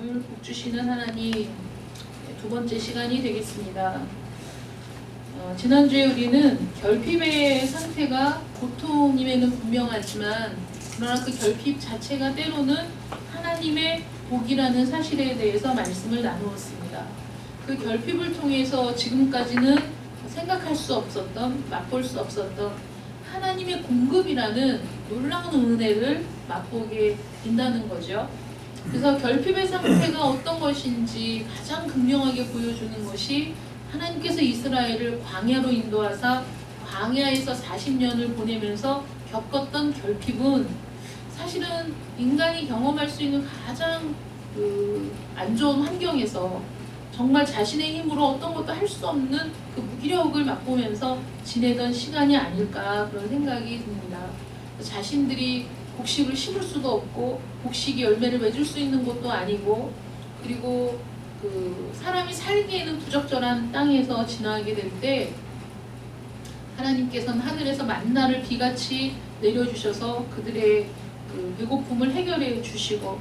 오늘 복 주시는 하나님, 두 번째 시간이 되겠습니다. 지난주에 우리는 결핍의 상태가 고통임에는 분명하지만 그러나 그 결핍 자체가 때로는 하나님의 복이라는 사실에 대해서 말씀을 나누었습니다. 그 결핍을 통해서 지금까지는 생각할 수 없었던, 맛볼 수 없었던 하나님의 공급이라는 놀라운 은혜를 맛보게 된다는 거죠. 그래서 결핍의 상태가 어떤 것인지 가장 극명하게 보여주는 것이 하나님께서 이스라엘을 광야로 인도하사 광야에서 40년을 보내면서 겪었던 결핍은 사실은 인간이 경험할 수 있는 가장 안 좋은 환경에서 정말 자신의 힘으로 어떤 것도 할 수 없는 그 무기력을 맛보면서 지내던 시간이 아닐까 그런 생각이 듭니다. 자신들이 곡식을 심을 수도 없고 곡식이 열매를 맺을 수 있는 곳도 아니고 그리고 사람이 살기에는 부적절한 땅에서 지나게 될 때 하나님께서는 하늘에서 만나를 비같이 내려주셔서 그들의 배고픔을 해결해 주시고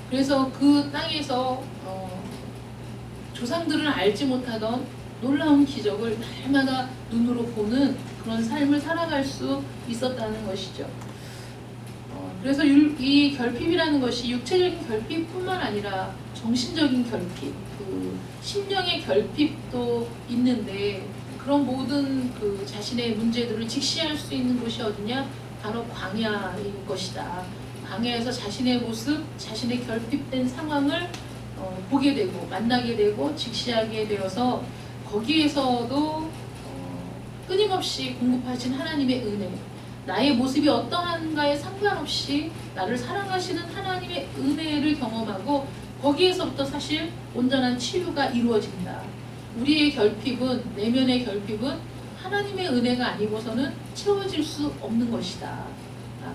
그래서 그 땅에서 조상들은 알지 못하던 놀라운 기적을 날마다 눈으로 보는 그런 삶을 살아갈 수 있었다는 것이죠. 그래서 이 결핍이라는 것이 육체적인 결핍뿐만 아니라 정신적인 결핍, 심령의 결핍도 있는데 그런 모든 자신의 문제들을 직시할 수 있는 곳이 어디냐? 바로 광야인 것이다. 광야에서 자신의 모습, 자신의 결핍된 상황을 보게 되고 만나게 되고 직시하게 되어서 거기에서도 끊임없이 공급하신 하나님의 은혜, 나의 모습이 어떠한가에 상관없이 나를 사랑하시는 하나님의 은혜를 경험하고 거기에서부터 사실 온전한 치유가 이루어진다. 우리의 결핍은, 내면의 결핍은 하나님의 은혜가 아니고서는 채워질 수 없는 것이다.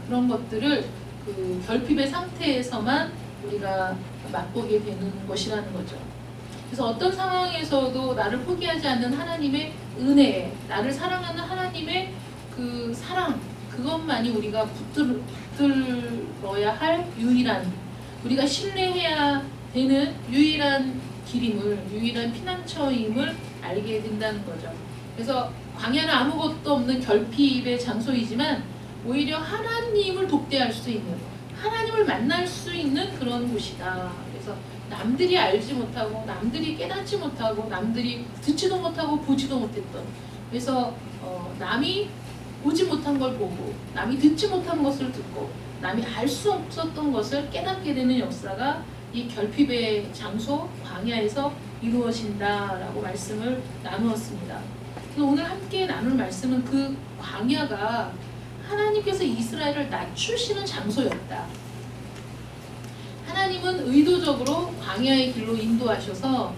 그런 것들을 결핍의 상태에서만 우리가 맛보게 되는 것이라는 거죠. 그래서 어떤 상황에서도 나를 포기하지 않는 하나님의 은혜, 나를 사랑하는 하나님의 그 사랑, 그것만이 우리가 붙들어야 할 유일한, 우리가 신뢰해야 되는 유일한 길임을, 유일한 피난처임을 알게 된다는 거죠. 그래서 광야는 아무것도 없는 결핍의 장소이지만 오히려 하나님을 독대할 수 있는, 하나님을 만날 수 있는 그런 곳이다. 그래서 남들이 알지 못하고 남들이 깨닫지 못하고 남들이 듣지도 못하고 보지도 못했던, 그래서 남이 보지 못한 걸 보고 남이 듣지 못한 것을 듣고 남이 알 수 없었던 것을 깨닫게 되는 역사가 이 결핍의 장소 광야에서 이루어진다라고 말씀을 나누었습니다. 오늘 함께 나눌 말씀은 그 광야가 하나님께서 이스라엘을 낮추시는 장소였다. 하나님은 의도적으로 광야의 길로 인도하셔서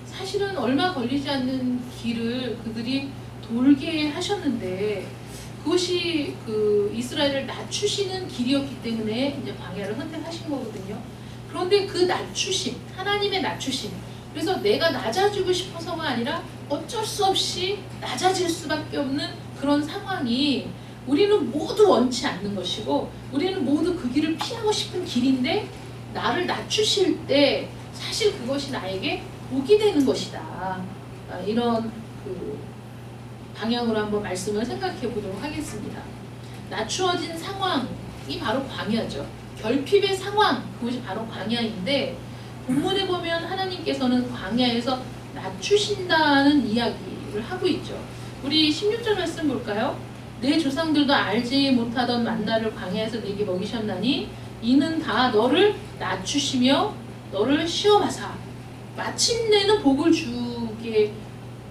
사실은 얼마 걸리지 않는 길을 그들이 돌게 하셨는데 그것이 이스라엘을 낮추시는 길이었기 때문에 이제 광야를 선택하신 거거든요. 그런데 그 낮추심, 하나님의 낮추심, 그래서 내가 낮아지고 싶어서가 아니라 어쩔 수 없이 낮아질 수밖에 없는 그런 상황이 우리는 모두 원치 않는 것이고 우리는 모두 그 길을 피하고 싶은 길인데 나를 낮추실 때 사실 그것이 나에게 복이 되는 것이다. 이런 방향으로 한번 말씀을 생각해 보도록 하겠습니다. 낮추어진 상황이 바로 광야죠. 결핍의 상황, 그것이 바로 광야인데 본문에 보면 하나님께서는 광야에서 낮추신다는 이야기를 하고 있죠. 우리 16절 말씀 볼까요? 내 조상들도 알지 못하던 만나를 광야에서 내게 먹이셨나니 이는 다 너를 낮추시며 너를 시험하사 마침내는 복을 주게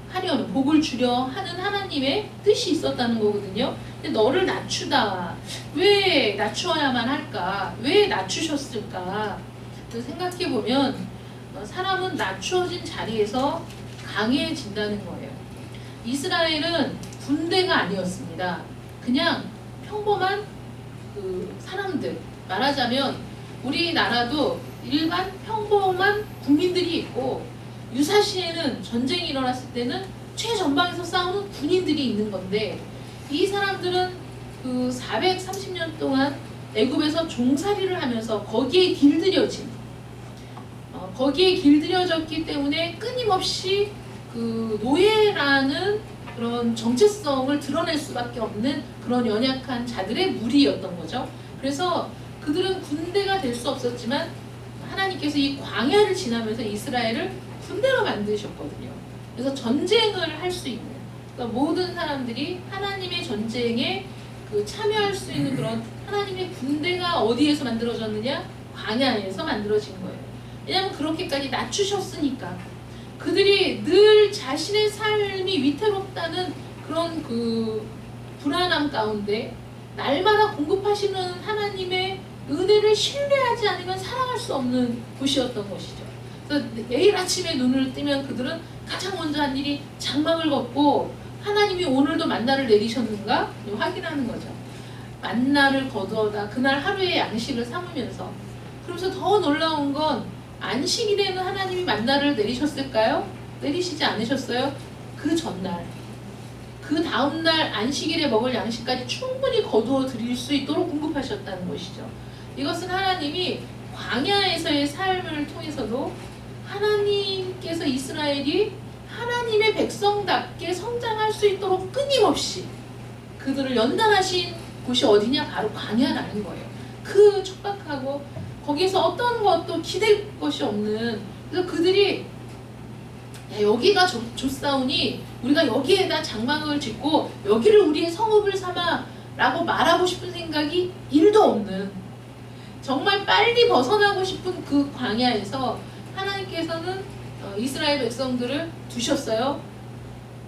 하려는, 복을 주려 하는 하나님의 뜻이 있었다는 거거든요. 근데 너를 낮추다. 왜 낮추어야만 할까? 왜 낮추셨을까? 생각해보면 사람은 낮추어진 자리에서 강해진다는 거예요. 이스라엘은 군대가 아니었습니다. 그냥 평범한 사람들, 말하자면 우리나라도 일반 평범한 국민들이 있고 유사시에는 전쟁이 일어났을 때는 최전방에서 싸우는 군인들이 있는 건데 이 사람들은 430년 동안 애굽에서 종살이를 하면서 거기에 길들여진, 거기에 길들여졌기 때문에 끊임없이 그 노예라는 그런 정체성을 드러낼 수밖에 없는 그런 연약한 자들의 무리였던 거죠. 그래서 그들은 군대가 될 수 없었지만 하나님께서 이 광야를 지나면서 이스라엘을 군대로 만드셨거든요. 그래서 전쟁을 할 수 있는, 그러니까 모든 사람들이 하나님의 전쟁에 그 참여할 수 있는 그런 하나님의 군대가 어디에서 만들어졌느냐? 광야에서 만들어진 거예요. 왜냐하면 그렇게까지 낮추셨으니까. 그들이 늘 자신의 삶이 위태롭다는 그런 그 불안함 가운데 날마다 공급하시는 하나님의 은혜를 신뢰하지 않으면 살아갈 수 없는 곳이었던 것이죠. 그래서 매일 아침에 눈을 뜨면 그들은 가장 먼저 한 일이 장막을 걷고 하나님이 오늘도 만나를 내리셨는가 확인하는 거죠. 만나를 거두어다 그날 하루의 양식을 삼으면서. 그러면서 더 놀라운 건 안식일에는 하나님이 만나를 내리셨을까요? 내리시지 않으셨어요? 그 전날, 그 다음날 안식일에 먹을 양식까지 충분히 거두어 드릴 수 있도록 공급하셨다는 것이죠. 이것은 하나님이 광야에서의 삶을 통해서도 하나님께서 이스라엘이 하나님의 백성답게 성장할 수 있도록 끊임없이 그들을 연단하신 곳이 어디냐? 바로 광야라는 거예요. 그 척박하고 거기에서 어떤 것도 기댈 것이 없는, 그래서 그들이 야, 여기가 좋사오니 우리가 여기에다 장막을 짓고 여기를 우리의 성읍을 삼아 라고 말하고 싶은 생각이 1도 없는, 정말 빨리 벗어나고 싶은 그 광야에서 하나님께서는 이스라엘 백성들을 두셨어요.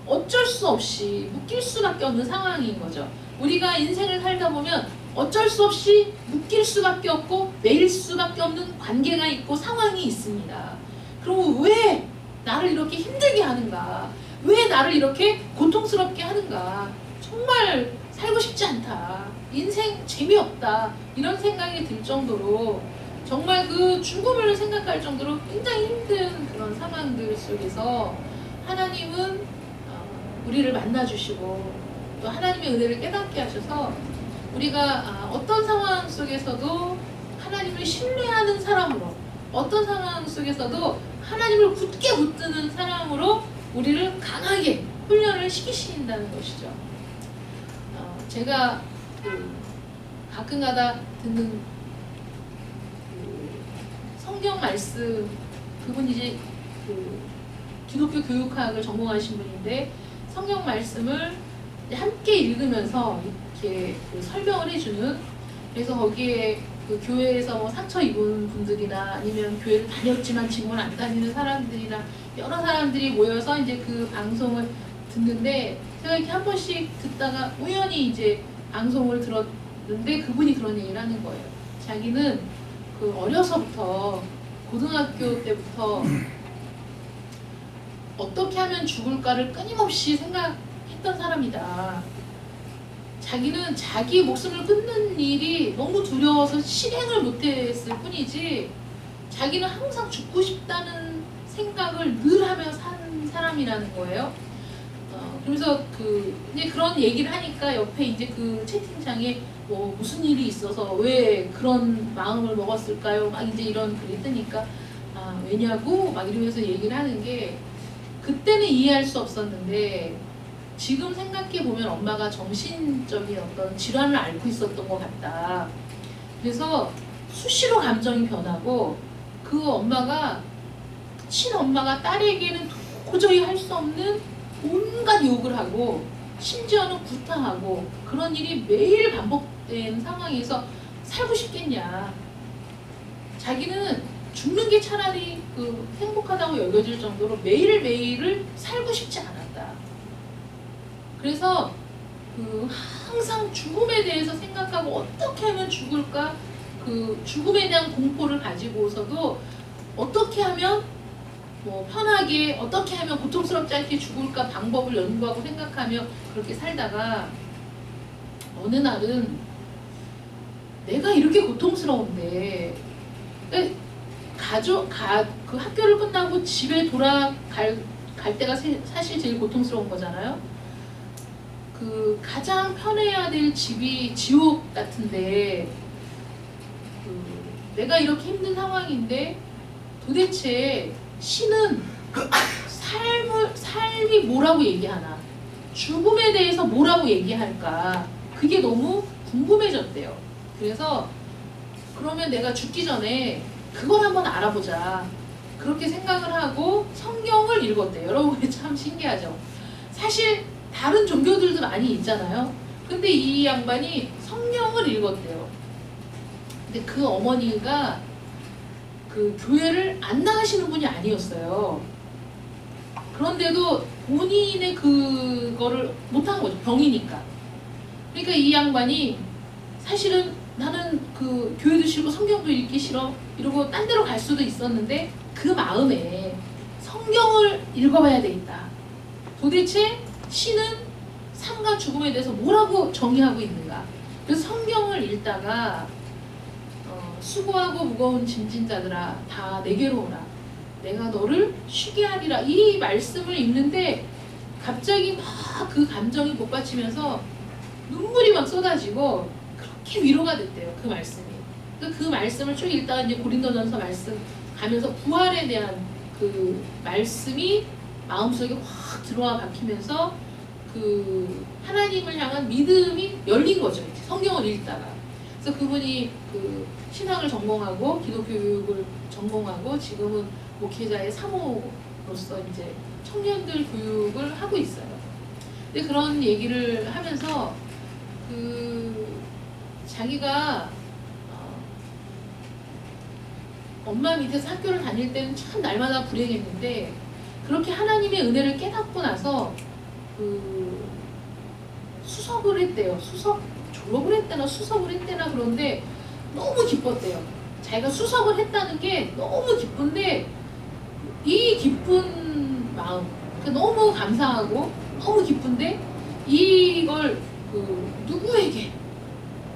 어쩔 수 없이 묶일 수밖에 없는 상황인 거죠. 우리가 인생을 살다 보면 어쩔 수 없이 묶일 수밖에 없고 매일 수밖에 없는 관계가 있고 상황이 있습니다. 그럼 왜 나를 이렇게 힘들게 하는가? 왜 나를 이렇게 고통스럽게 하는가? 정말 살고 싶지 않다. 인생 재미없다. 이런 생각이 들 정도로 정말 그 죽음을 생각할 정도로 굉장히 힘든 그런 상황들 속에서 하나님은 우리를 만나주시고 또 하나님의 은혜를 깨닫게 하셔서 우리가 어떤 상황 속에서도 하나님을 신뢰하는 사람으로, 어떤 상황 속에서도 하나님을 굳게 붙드는 사람으로 우리를 강하게 훈련을 시키신다는 것이죠. 제가 가끔가다 듣는 성경 말씀, 그분이 이제 기독교 교육학을 전공하신 분인데 성경 말씀을 함께 읽으면서 이렇게 설명을 해주는, 그래서 거기에 그 교회에서 뭐 상처 입은 분들이나 아니면 교회를 다녔지만 지금은 안 다니는 사람들이나 여러 사람들이 모여서 이제 그 방송을 듣는데 제가 이렇게 한 번씩 듣다가 우연히 이제 방송을 들었는데 그분이 그런 얘기를 하는 거예요. 자기는 그 어려서부터 고등학교 때부터 어떻게 하면 죽을까를 끊임없이 생각했던 사람이다. 자기는 자기 목숨을 끊는 일이 너무 두려워서 실행을 못했을 뿐이지 자기는 항상 죽고 싶다는 생각을 늘 하며 산 사람이라는 거예요. 그래서 이제 그런 얘기를 하니까 옆에 이제 그 채팅창에 뭐 무슨 일이 있어서 왜 그런 마음을 먹었을까요? 막 이제 이런 글이 뜨니까 왜냐고 막 이러면서 얘기를 하는 게 그때는 이해할 수 없었는데 지금 생각해 보면 엄마가 정신적인 어떤 질환을 앓고 있었던 것 같다. 그래서 수시로 감정이 변하고 그 엄마가 친엄마가 딸에게는 도저히 할 수 없는 온갖 욕을 하고 심지어는 구타하고 그런 일이 매일 반복된 상황에서 살고 싶겠냐. 자기는 죽는 게 차라리 행복하다고 여겨질 정도로 매일매일을 살고 싶지 않았다. 그래서 항상 죽음에 대해서 생각하고 어떻게 하면 죽을까, 죽음에 대한 공포를 가지고서도 어떻게 하면 편하게, 어떻게 하면 고통스럽지 않게 죽을까 방법을 연구하고 생각하며 그렇게 살다가 어느 날은 내가 이렇게 고통스러운데 그 학교를 끝나고 집에 돌아갈 때가 사실 제일 고통스러운 거잖아요. 가장 편해야 될 집이 지옥 같은데 내가 이렇게 힘든 상황인데 도대체 신은 삶이 뭐라고 얘기하나, 죽음에 대해서 뭐라고 얘기할까, 그게 너무 궁금해졌대요. 그래서 그러면 내가 죽기 전에 그걸 한번 알아보자, 그렇게 생각을 하고 성경을 읽었대요. 여러분 참 신기하죠. 사실 다른 종교들도 많이 있잖아요. 근데 이 양반이 성경을 읽었대요. 근데 그 어머니가 그 교회를 안 나가시는 분이 아니었어요. 그런데도 본인의 그거를 못한 거죠. 병이니까. 그러니까 이 양반이 사실은 나는 그 교회도 싫고 성경도 읽기 싫어 이러고 딴 데로 갈 수도 있었는데 그 마음에 성경을 읽어봐야 되겠다. 도대체 신은 삶과 죽음에 대해서 뭐라고 정의하고 있는가. 그래서 성경을 읽다가 수고하고 무거운 짐진 자들아 다 내게로 오라, 내가 너를 쉬게 하리라, 이 말씀을 읽는데 갑자기 막 그 감정이 복받치면서 눈물이 막 쏟아지고 그렇게 위로가 됐대요. 그 말씀이. 그 말씀을 쭉 읽다가 이제 고린도전서 말씀 가면서 부활에 대한 그 말씀이 마음속에 확 들어와 박히면서 그 하나님을 향한 믿음이 열린 거죠. 성경을 읽다가. 그래서 그분이 그 신학을 전공하고 기독교육을 전공하고 지금은 목회자의 사모로서 이제 청년들 교육을 하고 있어요. 근데 그런 얘기를 하면서 그 자기가 엄마 밑에서 학교를 다닐 때는 참 날마다 불행했는데 그렇게 하나님의 은혜를 깨닫고 나서 그 수석을 했대요. 졸업을 했대나 수석을 했대나 그런데 너무 기뻤대요. 자기가 수석을 했다는 게 너무 기쁜데 이 기쁜 마음, 너무 감사하고 너무 기쁜데 이걸 누구에게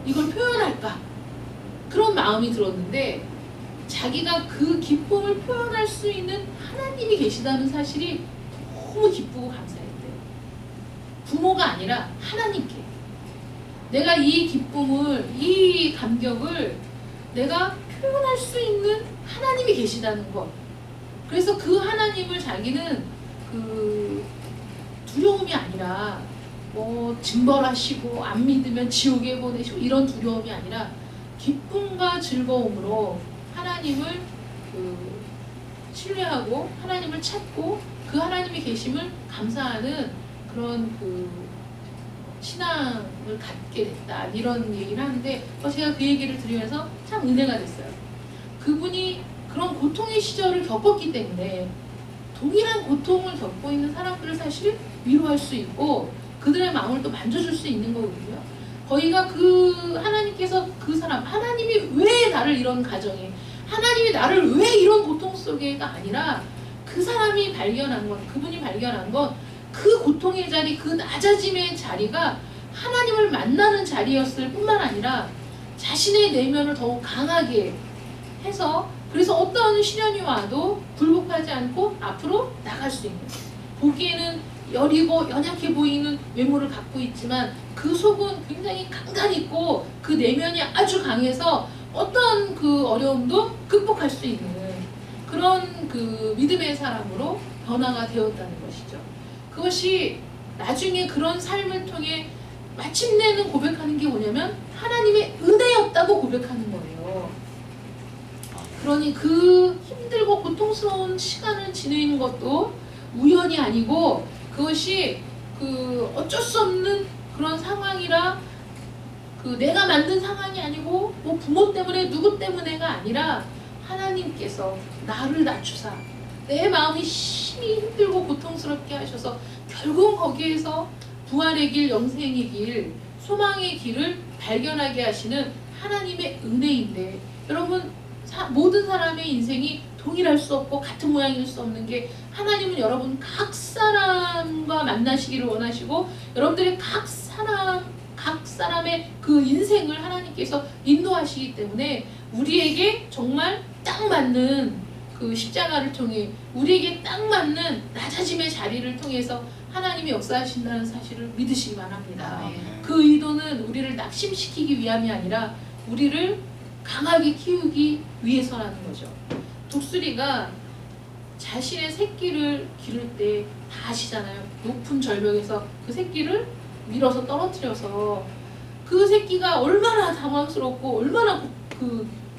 이걸 표현할까, 그런 마음이 들었는데 자기가 그 기쁨을 표현할 수 있는 하나님이 계시다는 사실이 너무 기쁘고 감사했대요. 부모가 아니라 하나님께 내가 이 기쁨을, 이 감격을 내가 표현할 수 있는 하나님이 계시다는 것. 그래서 그 하나님을 자기는 그 두려움이 아니라 뭐 징벌하시고 안 믿으면 지옥에 보내시고 이런 두려움이 아니라 기쁨과 즐거움으로 하나님을 신뢰하고 하나님을 찾고 그 하나님이 계심을 감사하는 그런 신앙을 갖게 됐다, 이런 얘기를 하는데 제가 그 얘기를 들으면서 참 은혜가 됐어요. 그분이 그런 고통의 시절을 겪었기 때문에 동일한 고통을 겪고 있는 사람들을 사실 위로할 수 있고 그들의 마음을 또 만져줄 수 있는 거거든요. 거기가 그 하나님께서 그 사람, 하나님이 왜 나를 이런 가정에, 하나님이 나를 왜 이런 고통 속에가 아니라 그 사람이 발견한 건, 그분이 발견한 건 그 고통의 자리, 그 낮아짐의 자리가 하나님을 만나는 자리였을 뿐만 아니라 자신의 내면을 더욱 강하게 해서, 그래서 어떤 시련이 와도 굴복하지 않고 앞으로 나갈 수 있는, 보기에는 여리고 연약해 보이는 외모를 갖고 있지만 그 속은 굉장히 강단 있고 그 내면이 아주 강해서 어떤 그 어려움도 극복할 수 있는 그런 그 믿음의 사람으로 변화가 되었다는 것이죠. 그것이 나중에 그런 삶을 통해 마침내는 고백하는 게 뭐냐면 하나님의 은혜였다고 고백하는 거예요. 그러니 그 힘들고 고통스러운 시간을 지내는 것도 우연이 아니고 그것이 그 어쩔 수 없는 그런 상황이라 그 내가 만든 상황이 아니고 뭐 부모 때문에 누구 때문에가 아니라 하나님께서 나를 낮추사 내 마음이 심히 힘들고 고통스럽게 하셔서 결국 거기에서 부활의 길, 영생의 길, 소망의 길을 발견하게 하시는 하나님의 은혜인데, 여러분 모든 사람의 인생이 동일할 수 없고 같은 모양일 수 없는 게 하나님은 여러분 각 사람과 만나시기를 원하시고 여러분들의 각 사람의 그 인생을 하나님께서 인도하시기 때문에 우리에게 정말 딱 맞는 그 십자가를 통해 우리에게 딱 맞는 낮아짐의 자리를 통해서 하나님이 역사하신다는 사실을 믿으시기 바랍니다. 그 의도는 우리를 낙심시키기 위함이 아니라 우리를 강하게 키우기 위해서라는 거죠. 독수리가 자신의 새끼를 기를 때 다 아시잖아요. 높은 절벽에서 그 새끼를 밀어서 떨어뜨려서 그 새끼가 얼마나 당황스럽고 얼마나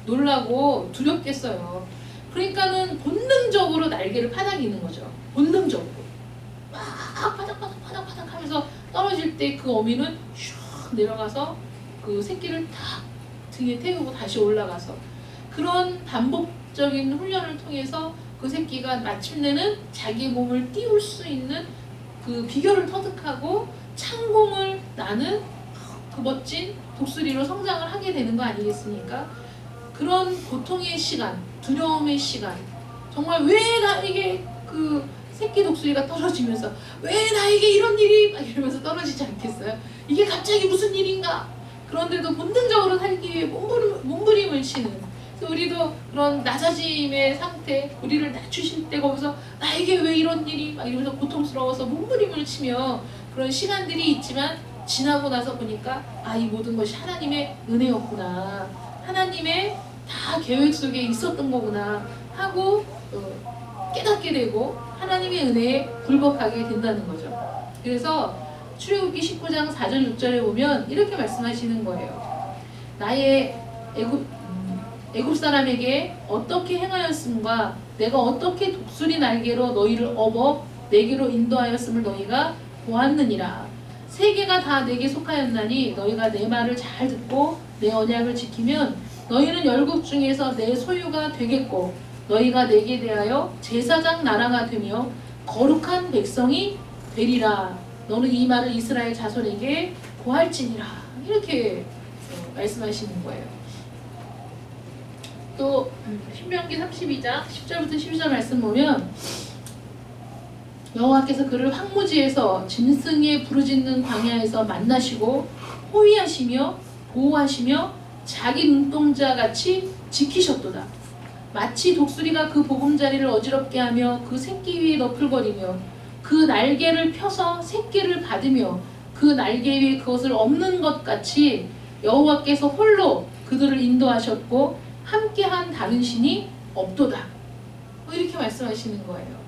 놀라고 두렵겠어요. 그러니까는 본능적으로 날개를 파닥이는 거죠. 본능적으로 막 파닥파닥 하면서 떨어질 때 그 어미는 슉 내려가서 그 새끼를 탁 등에 태우고 다시 올라가서 그런 반복적인 훈련을 통해서 그 새끼가 마침내는 자기 몸을 띄울 수 있는 그 비결을 터득하고 창공을 나는 그 멋진 독수리로 성장을 하게 되는 거 아니겠습니까? 그런 고통의 시간, 두려움의 시간, 정말 왜 나에게 그 새끼 독수리가 떨어지면서 왜 나에게 이런 일이 막 이러면서 떨어지지 않겠어요? 이게 갑자기 무슨 일인가? 그런데도 본능적으로 살기 위해 몸부림을 치는, 우리도 그런 낮아짐의 상태, 우리를 낮추실 때 거기서 나에게 왜 이런 일이 막 이러면서 고통스러워서 몸부림을 치며 그런 시간들이 있지만 지나고 나서 보니까 이 모든 것이 하나님의 은혜였구나, 하나님의 다 계획 속에 있었던 거구나 하고 깨닫게 되고 하나님의 은혜에 굴복하게 된다는 거죠. 그래서 출애굽기 19장 4절 6절에 보면 이렇게 말씀하시는 거예요. 나의 애굽 사람에게 어떻게 행하였음과 내가 어떻게 독수리 날개로 너희를 업어 내게로 인도하였음을 너희가 보았느니라. 세계가 다 내게 속하였나니 너희가 내 말을 잘 듣고 내 언약을 지키면 너희는 열국 중에서 내 소유가 되겠고 너희가 내게 대하여 제사장 나라가 되며 거룩한 백성이 되리라. 너는 이 말을 이스라엘 자손에게 고할지니라. 이렇게 말씀하시는 거예요. 또 신명기 32장 10절부터 12절 말씀 보면 여호와께서 그를 황무지에서 짐승의 부르짖는 광야에서 만나시고 호위하시며 보호하시며 자기 눈동자같이 지키셨도다. 마치 독수리가 그 보금자리를 어지럽게 하며 그 새끼 위에 너풀거리며 그 날개를 펴서 새끼를 받으며 그 날개 위에 그것을 엎는 것 같이 여호와께서 홀로 그들을 인도하셨고 함께한 다른 신이 없도다. 이렇게 말씀하시는 거예요.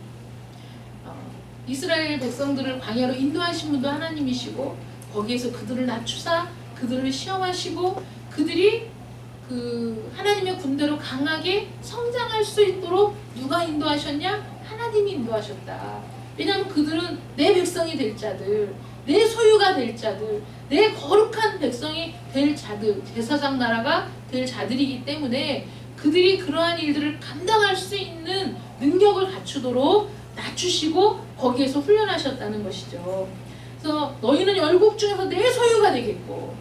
이스라엘 백성들을 광야로 인도하신 분도 하나님이시고 거기에서 그들을 낮추사 그들을 시험하시고 그들이 그 하나님의 군대로 강하게 성장할 수 있도록 누가 인도하셨냐? 하나님이 인도하셨다. 왜냐하면 그들은 내 백성이 될 자들, 내 소유가 될 자들, 내 거룩한 백성이 될 자들, 제사장 나라가 될 자들이기 때문에 그들이 그러한 일들을 감당할 수 있는 능력을 갖추도록 낮추시고 거기에서 훈련하셨다는 것이죠. 그래서 너희는 열국 중에서 내 소유가 되겠고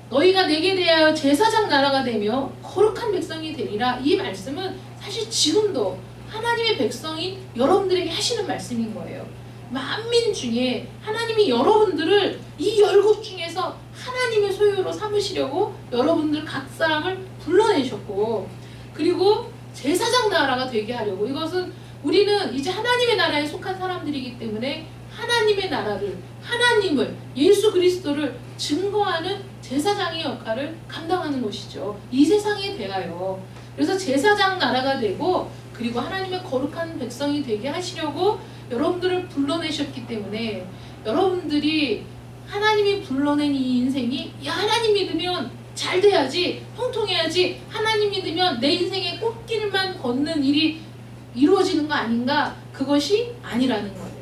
너희가 내게 대하여 제사장 나라가 되며 거룩한 백성이 되리라. 이 말씀은 사실 지금도 하나님의 백성인 여러분들에게 하시는 말씀인 거예요. 만민 중에 하나님이 여러분들을 이 열국 중에서 하나님의 소유로 삼으시려고 여러분들 각 사람을 불러내셨고 그리고 제사장 나라가 되게 하려고, 이것은 우리는 이제 하나님의 나라에 속한 사람들이기 때문에 하나님의 나라를, 하나님을, 예수 그리스도를 증거하는 제사장의 역할을 감당하는 것이죠. 이 세상에 대하여. 그래서 제사장 나라가 되고 그리고 하나님의 거룩한 백성이 되게 하시려고 여러분들을 불러내셨기 때문에 여러분들이 하나님이 불러낸 이 인생이 하나님 믿으면 잘 돼야지, 통통해야지, 하나님 믿으면 내 인생의 꽃길만 걷는 일이 이루어지는 거 아닌가? 그것이 아니라는 거예요.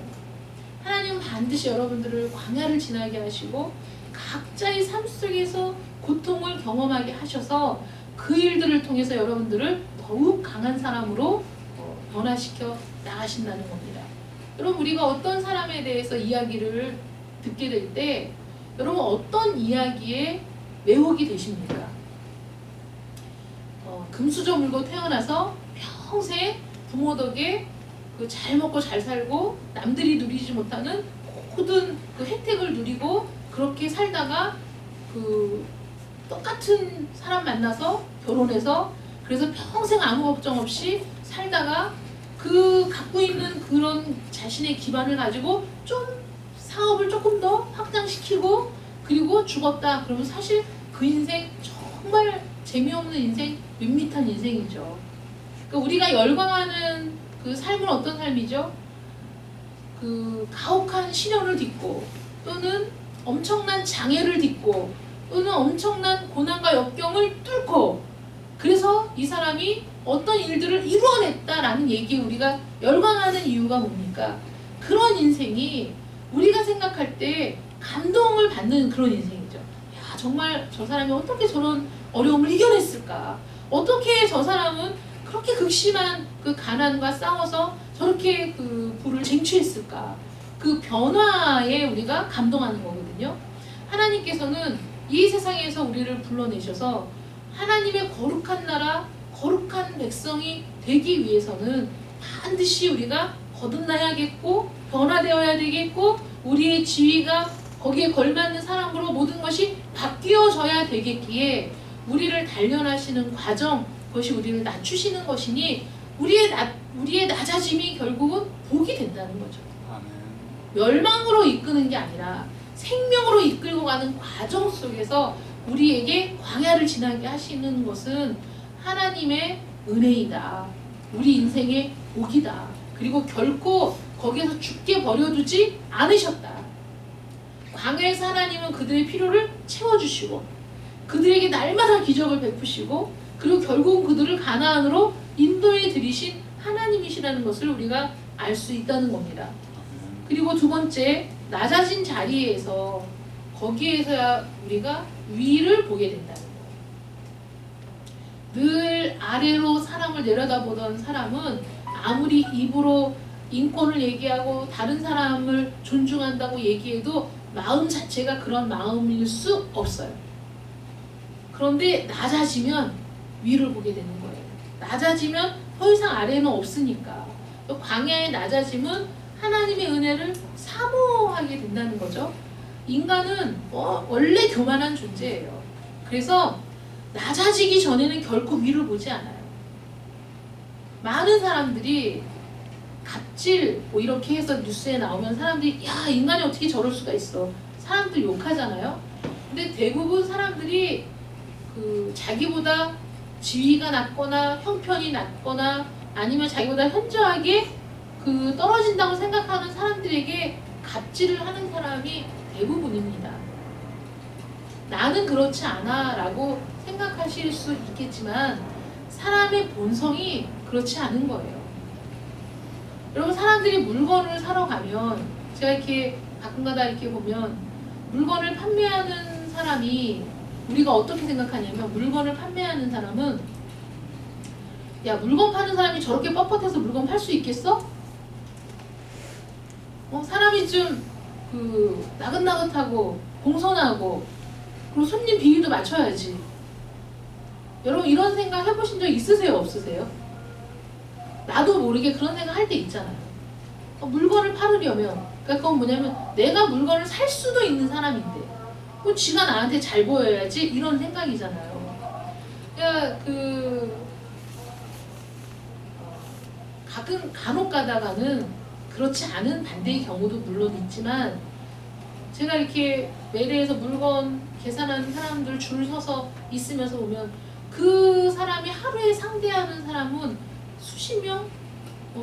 하나님은 반드시 여러분들을 광야를 지나게 하시고 각자의 삶 속에서 고통을 경험하게 하셔서 그 일들을 통해서 여러분들을 더욱 강한 사람으로 변화시켜 나가신다는 겁니다. 여러분, 우리가 어떤 사람에 대해서 이야기를 듣게 될 때 여러분 어떤 이야기에 매혹이 되십니까? 금수저 물고 태어나서 평생 부모 덕에 잘 먹고 잘 살고 남들이 누리지 못하는 모든 그 혜택을 누리고 그렇게 살다가 똑같은 사람 만나서 결혼해서 그래서 평생 아무 걱정 없이 살다가 갖고 있는 그런 자신의 기반을 가지고 좀 사업을 조금 더 확장시키고 그리고 죽었다. 그러면 사실 그 인생 정말 재미없는 인생, 밋밋한 인생이죠. 그러니까 우리가 열광하는 그 삶은 어떤 삶이죠? 그 가혹한 시련을 딛고 또는 엄청난 장애를 딛고 또는 엄청난 고난과 역경을 뚫고 그래서 이 사람이 어떤 일들을 이루어냈다라는 얘기에 우리가 열광하는 이유가 뭡니까? 그런 인생이 우리가 생각할 때 감동을 받는 그런 인생이죠. 야, 정말 저 사람이 어떻게 저런 어려움을 이겨냈을까? 어떻게 저 사람은 그렇게 극심한 그 가난과 싸워서 저렇게 그 부를 쟁취했을까? 그 변화에 우리가 감동하는 거거든요. 하나님께서는 이 세상에서 우리를 불러내셔서 하나님의 거룩한 나라, 거룩한 백성이 되기 위해서는 반드시 우리가 거듭나야겠고 변화되어야 되겠고 우리의 지위가 거기에 걸맞는 사람으로 모든 것이 바뀌어져야 되겠기에 우리를 단련하시는 과정, 그것이 우리를 낮추시는 것이니 우리의 낮아짐이 결국은 복이 된다는 거죠. 아멘. 멸망으로 이끄는 게 아니라 생명으로 이끌고 가는 과정 속에서 우리에게 광야를 지나게 하시는 것은 하나님의 은혜이다. 우리 인생의 복이다. 그리고 결코 거기에서 죽게 버려두지 않으셨다. 광야에서 하나님은 그들의 필요를 채워주시고 그들에게 날마다 기적을 베푸시고 그리고 결국은 그들을 가나안으로 인도해 들이신 하나님이시라는 것을 우리가 알 수 있다는 겁니다. 그리고 두 번째, 낮아진 자리에서 거기에서야 우리가 위를 보게 된다는 거예요. 늘 아래로 사람을 내려다보던 사람은 아무리 입으로 인권을 얘기하고 다른 사람을 존중한다고 얘기해도 마음 자체가 그런 마음일 수 없어요. 그런데 낮아지면 위를 보게 되는 거예요. 낮아지면 더 이상 아래는 없으니까. 광야의 낮아짐은 하나님의 은혜를 사모하게 된다는 거죠. 인간은 원래 교만한 존재예요. 그래서 낮아지기 전에는 결코 위를 보지 않아요. 많은 사람들이 갑질 뭐 이렇게 해서 뉴스에 나오면 사람들이 야, 인간이 어떻게 저럴 수가 있어. 사람들 욕하잖아요. 근데 대부분 사람들이 그 자기보다 지위가 낮거나 형편이 낮거나 아니면 자기보다 현저하게 그 떨어진다고 생각하는 사람들에게 갑질을 하는 사람이 대부분입니다. 나는 그렇지 않아 라고 생각하실 수 있겠지만 사람의 본성이 그렇지 않은 거예요. 여러분, 사람들이 물건을 사러 가면 제가 이렇게 가끔가다 이렇게 보면 물건을 판매하는 사람이 우리가 어떻게 생각하냐면 물건을 판매하는 사람은 야, 물건 파는 사람이 저렇게 뻣뻣해서 물건 팔 수 있겠어? 사람이 좀 그 나긋나긋하고 공손하고 그리고 손님 비위도 맞춰야지. 여러분 이런 생각 해보신 적 있으세요? 없으세요? 나도 모르게 그런 생각 할 때 있잖아요. 물건을 팔으려면 그러니까 그건 뭐냐면 내가 물건을 살 수도 있는 사람인데 지가 나한테 잘 보여야지 이런 생각이잖아요. 그러니까 가끔 간혹 가다가는 그렇지 않은 반대의 경우도 물론 있지만 제가 이렇게 매대에서 물건 계산하는 사람들 줄 서서 있으면서 보면 그 사람이 하루에 상대하는 사람은 수십 명,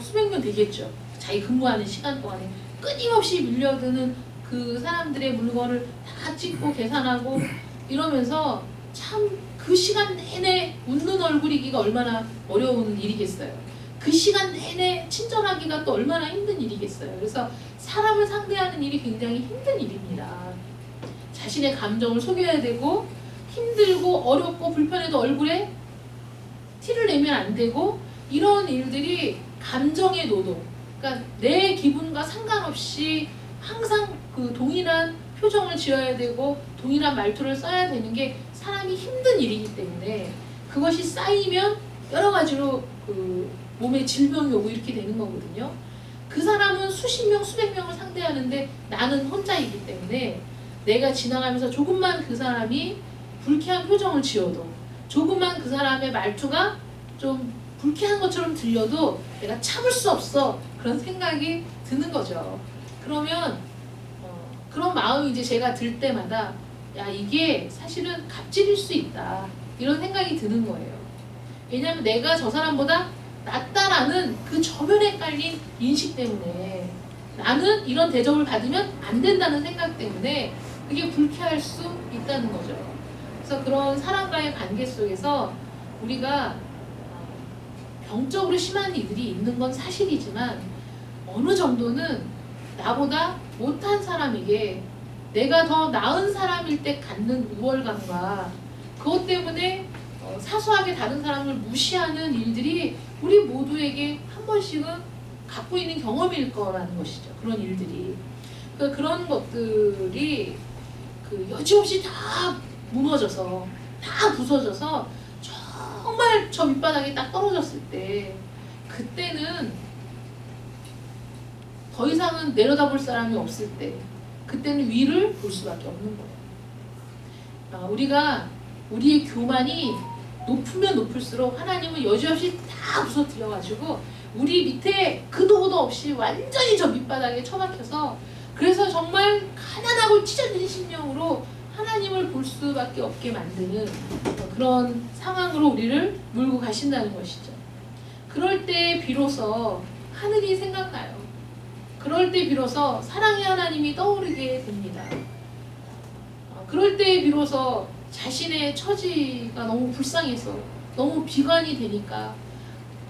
수백 명 되겠죠. 자기 근무하는 시간 동안에 끊임없이 밀려드는 그 사람들의 물건을 다 찍고 계산하고 이러면서 참 그 시간 내내 웃는 얼굴이기가 얼마나 어려운 일이겠어요. 그 시간 내내 친절하기가 또 얼마나 힘든 일이겠어요. 그래서 사람을 상대하는 일이 굉장히 힘든 일입니다. 자신의 감정을 속여야 되고 힘들고 어렵고 불편해도 얼굴에 티를 내면 안 되고 이런 일들이 감정의 노동, 그러니까 내 기분과 상관없이 항상 그 동일한 표정을 지어야 되고 동일한 말투를 써야 되는 게 사람이 힘든 일이기 때문에 그것이 쌓이면 여러 가지로 그 몸에 질병이 오고 이렇게 되는 거거든요. 그 사람은 수십 명, 수백 명을 상대하는데 나는 혼자이기 때문에 내가 지나가면서 조금만 그 사람이 불쾌한 표정을 지어도 조금만 그 사람의 말투가 좀 불쾌한 것처럼 들려도 내가 참을 수 없어 그런 생각이 드는 거죠. 그러면 그런 마음이 이제 제가 들 때마다 야, 이게 사실은 갑질일 수 있다 이런 생각이 드는 거예요. 왜냐하면 내가 저 사람보다 낫다라는 그 저변에 깔린 인식 때문에, 나는 이런 대접을 받으면 안 된다는 생각 때문에 그게 불쾌할 수 있다는 거죠. 그래서 그런 사람과의 관계 속에서 우리가 병적으로 심한 이들이 있는 건 사실이지만, 어느 정도는 나보다 못한 사람에게 내가 더 나은 사람일 때 갖는 우월감과 그것 때문에 사소하게 다른 사람을 무시하는 일들이 우리 모두에게 한 번씩은 갖고 있는 경험일 거라는 것이죠. 그런 일들이. 그러니까 그런 것들이 여지없이 다 무너져서, 다 부서져서 정말 저 밑바닥에 딱 떨어졌을 때, 그때는 더 이상은 내려다볼 사람이 없을 때, 그때는 위를 볼 수밖에 없는 거예요. 우리가 우리의 교만이 높으면 높을수록 하나님은 여지없이 다 부서뜨려가지고 우리 밑에 그도 고도 없이 완전히 저 밑바닥에 처박혀서, 그래서 정말 가난하고 찢어진 심령으로 하나님을 볼 수밖에 없게 만드는 그런 상황으로 우리를 몰고 가신다는 것이죠. 그럴 때 비로소 하늘이 생각나요. 그럴 때 비로소 사랑의 하나님이 떠오르게 됩니다. 그럴 때 비로소 자신의 처지가 너무 불쌍해서, 너무 비관이 되니까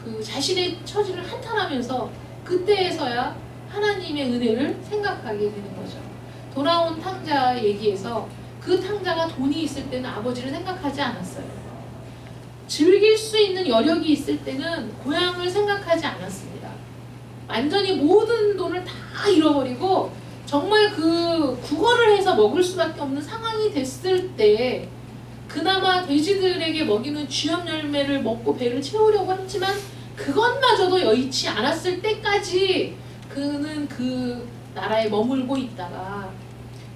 그 자신의 처지를 한탄하면서 그때에서야 하나님의 은혜를 생각하게 되는 거죠. 돌아온 탕자 얘기에서 그 탕자가 돈이 있을 때는 아버지를 생각하지 않았어요. 즐길 수 있는 여력이 있을 때는 고향을 생각하지 않았습니다. 완전히 모든 돈을 다 잃어버리고 정말 그 구걸을 해서 먹을 수밖에 없는 상황이 됐을 때, 그나마 돼지들에게 먹이는 쥐염 열매를 먹고 배를 채우려고 했지만 그것마저도 여의치 않았을 때까지 그는 그 나라에 머물고 있다가,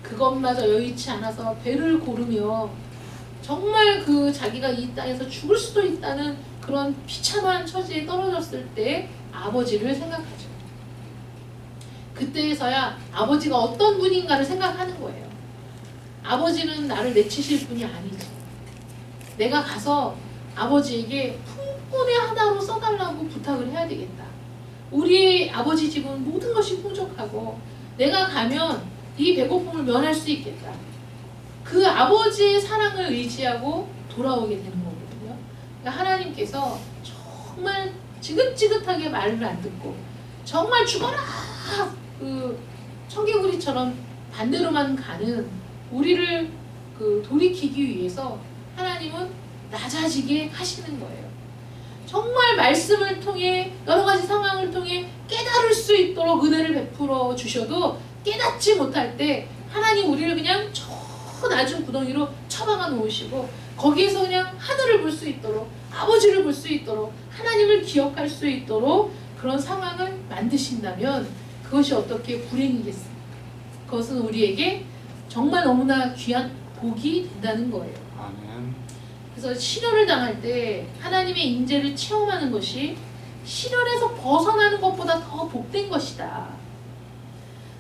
그것마저 여의치 않아서 배를 고르며 정말 그 자기가 이 땅에서 죽을 수도 있다는 그런 비참한 처지에 떨어졌을 때 아버지를 생각하죠. 그때에서야 아버지가 어떤 분인가를 생각하는 거예요. 아버지는 나를 내치실 분이 아니지. 내가 가서 아버지에게 풍분의 하나로 써달라고 부탁을 해야 되겠다. 우리 아버지 집은 모든 것이 풍족하고 내가 가면 이 배고픔을 면할 수 있겠다. 그 아버지의 사랑을 의지하고 돌아오게 되는 거거든요. 그러니까 하나님께서 정말 지긋지긋하게 말을 안 듣고 정말 죽어라! 그 청개구리처럼 반대로만 가는 우리를 돌이키기 위해서 하나님은 낮아지게 하시는 거예요. 정말 말씀을 통해 여러 가지 상황을 통해 깨달을 수 있도록 은혜를 베풀어 주셔도 깨닫지 못할 때 하나님 우리를 그냥 저 낮은 구덩이로 처박아 놓으시고 거기에서 그냥 하늘을 볼 수 있도록, 아버지를 볼 수 있도록, 하나님을 기억할 수 있도록 그런 상황을 만드신다면 그것이 어떻게 불행이겠습니까? 그것은 우리에게 정말 너무나 귀한 복이 된다는 거예요. 아멘. 그래서 시련을 당할 때 하나님의 인재를 체험하는 것이 시련에서 벗어나는 것보다 더 복된 것이다.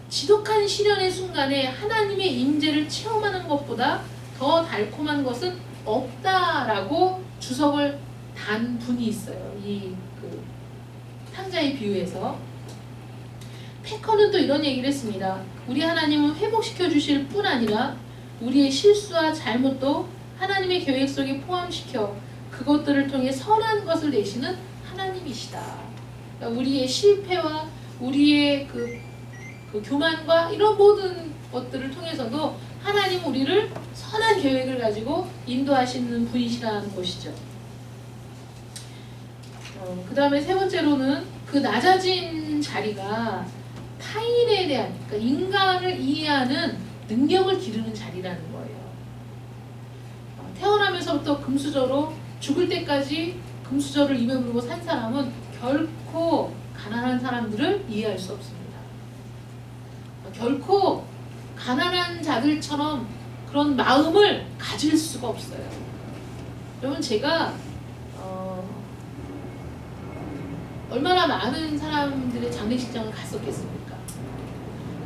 지독한 시련의 순간에 하나님의 임재를 체험하는 것보다 더 달콤한 것은 없다라고 주석을 단 분이 있어요. 이 탕자의 비유에서. 패커는 또 이런 얘기를 했습니다. 우리 하나님은 회복시켜 주실 뿐 아니라 우리의 실수와 잘못도 하나님의 계획 속에 포함시켜 그것들을 통해 선한 것을 내시는 하나님이시다. 그러니까 우리의 실패와 우리의 그 교만과 이런 모든 것들을 통해서도 하나님 우리를 선한 계획을 가지고 인도하시는 분이시라는 것이죠. 그 다음에 세 번째로는 그 낮아진 자리가 타인에 대한, 그러니까 인간을 이해하는 능력을 기르는 자리라는 거예요. 태어나면서부터 금수저로 죽을 때까지 금수저를 입에 물고 산 사람은 결코 가난한 사람들을 이해할 수 없습니다. 결코 가난한 자들처럼 그런 마음을 가질 수가 없어요. 여러분, 제가 얼마나 많은 사람들의 장례식장을 갔었겠습니까?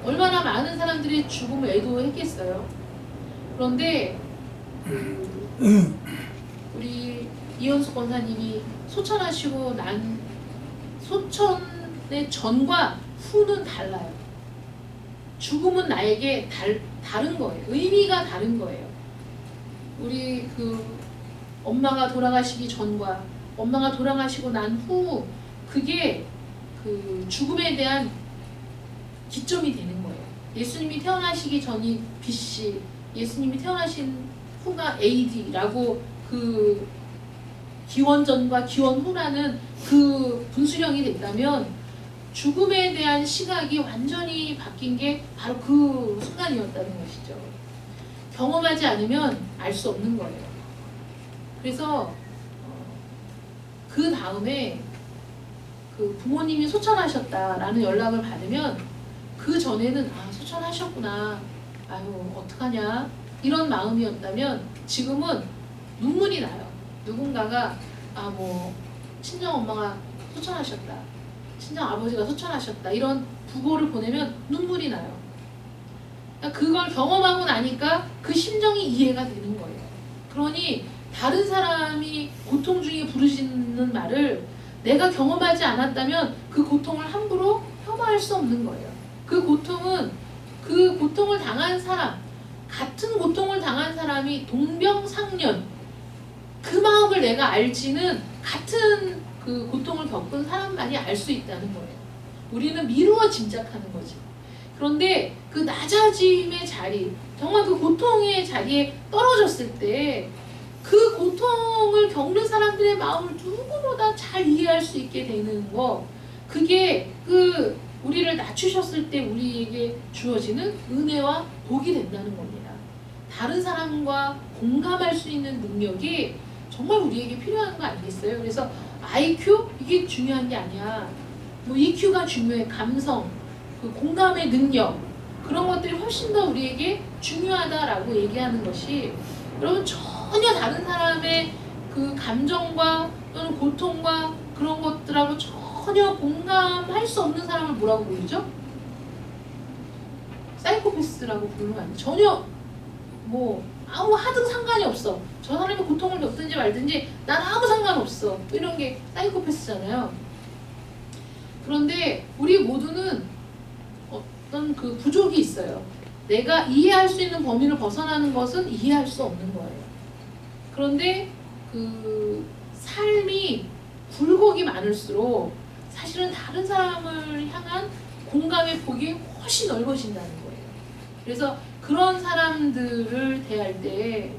얼마나 많은 사람들이 죽음을 애도했겠어요. 그런데 우리 이현숙 권사님이 소천하시고 난 소천의 전과 후는 달라요. 죽음은 나에게 다른 거예요. 의미가 다른 거예요. 우리 엄마가 돌아가시기 전과 엄마가 돌아가시고 난 후 그게 죽음에 대한 기점이 되는 거예요. 예수님이 태어나시기 전이 BC, 예수님이 태어나신 후가 AD라고 기원 전과 기원 후라는 분수령이 됐다면 죽음에 대한 시각이 완전히 바뀐 게 바로 그 순간이었다는 것이죠. 경험하지 않으면 알 수 없는 거예요. 그래서 그 다음에 부모님이 소천하셨다라는 연락을 받으면 그 전에는 소천하셨구나, 아유 어떡하냐 이런 마음이었다면 지금은 눈물이 나요. 누군가가 친정 엄마가 소천하셨다, 친정 아버지가 소천하셨다 이런 부고를 보내면 눈물이 나요. 그걸 경험하고 나니까 그 심정이 이해가 되는 거예요. 그러니 다른 사람이 고통 중에 부르시는 말을 내가 경험하지 않았다면 그 고통을 함부로 폄하할 수 없는 거예요. 그 고통을 당한 사람, 같은 고통을 당한 사람이 동병상련, 그 마음을 내가 알지는 같은 그 고통을 겪은 사람만이 알 수 있다는 거예요. 우리는 미루어 짐작하는 거지. 그런데 그 낮아짐의 자리, 정말 그 고통의 자리에 떨어졌을 때 그 고통을 겪는 사람들의 마음을 누구보다 잘 이해할 수 있게 되는 거, 그게 우리를 낮추셨을 때 우리에게 주어지는 은혜와 복이 된다는 겁니다. 다른 사람과 공감할 수 있는 능력이 정말 우리에게 필요한 거 아니겠어요? 그래서 IQ? 이게 중요한 게 아니야. EQ가 중요해. 감성, 공감의 능력, 그런 것들이 훨씬 더 우리에게 중요하다라고 얘기하는 것이, 여러분 전혀 다른 사람의 그 감정과 또는 고통과 그런 것들하고 전혀 공감할 수 없는 사람을 뭐라고 부르죠? 사이코패스라고 부르는 거 아니에요. 전혀 아무 하등 상관이 없어. 저 사람이 고통을 겪든지 말든지 난 아무 상관없어. 이런 게 사이코패스잖아요. 그런데 우리 모두는 어떤 부족이 있어요. 내가 이해할 수 있는 범위를 벗어나는 것은 이해할 수 없는 거예요. 그런데 삶이 굴곡이 많을수록 사실은 다른 사람을 향한 공감의 폭이 훨씬 넓어진다는 거예요. 그래서 그런 사람들을 대할 때,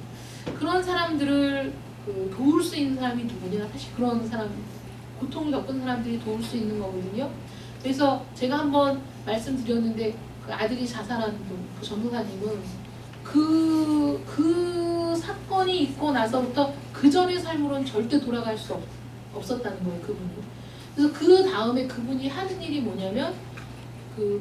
그런 사람들을 도울 수 있는 사람이 누구냐? 사실 그런 사람, 고통을 겪은 사람들이 도울 수 있는 거거든요. 그래서 제가 한번 말씀드렸는데 그 아들이 자살한 그 전도사님은 그 사건이 있고 나서부터 그 전의 삶으로는 절대 돌아갈 수 없었다는 거예요, 그분이. 그래서 그 다음에 그분이 하는 일이 뭐냐면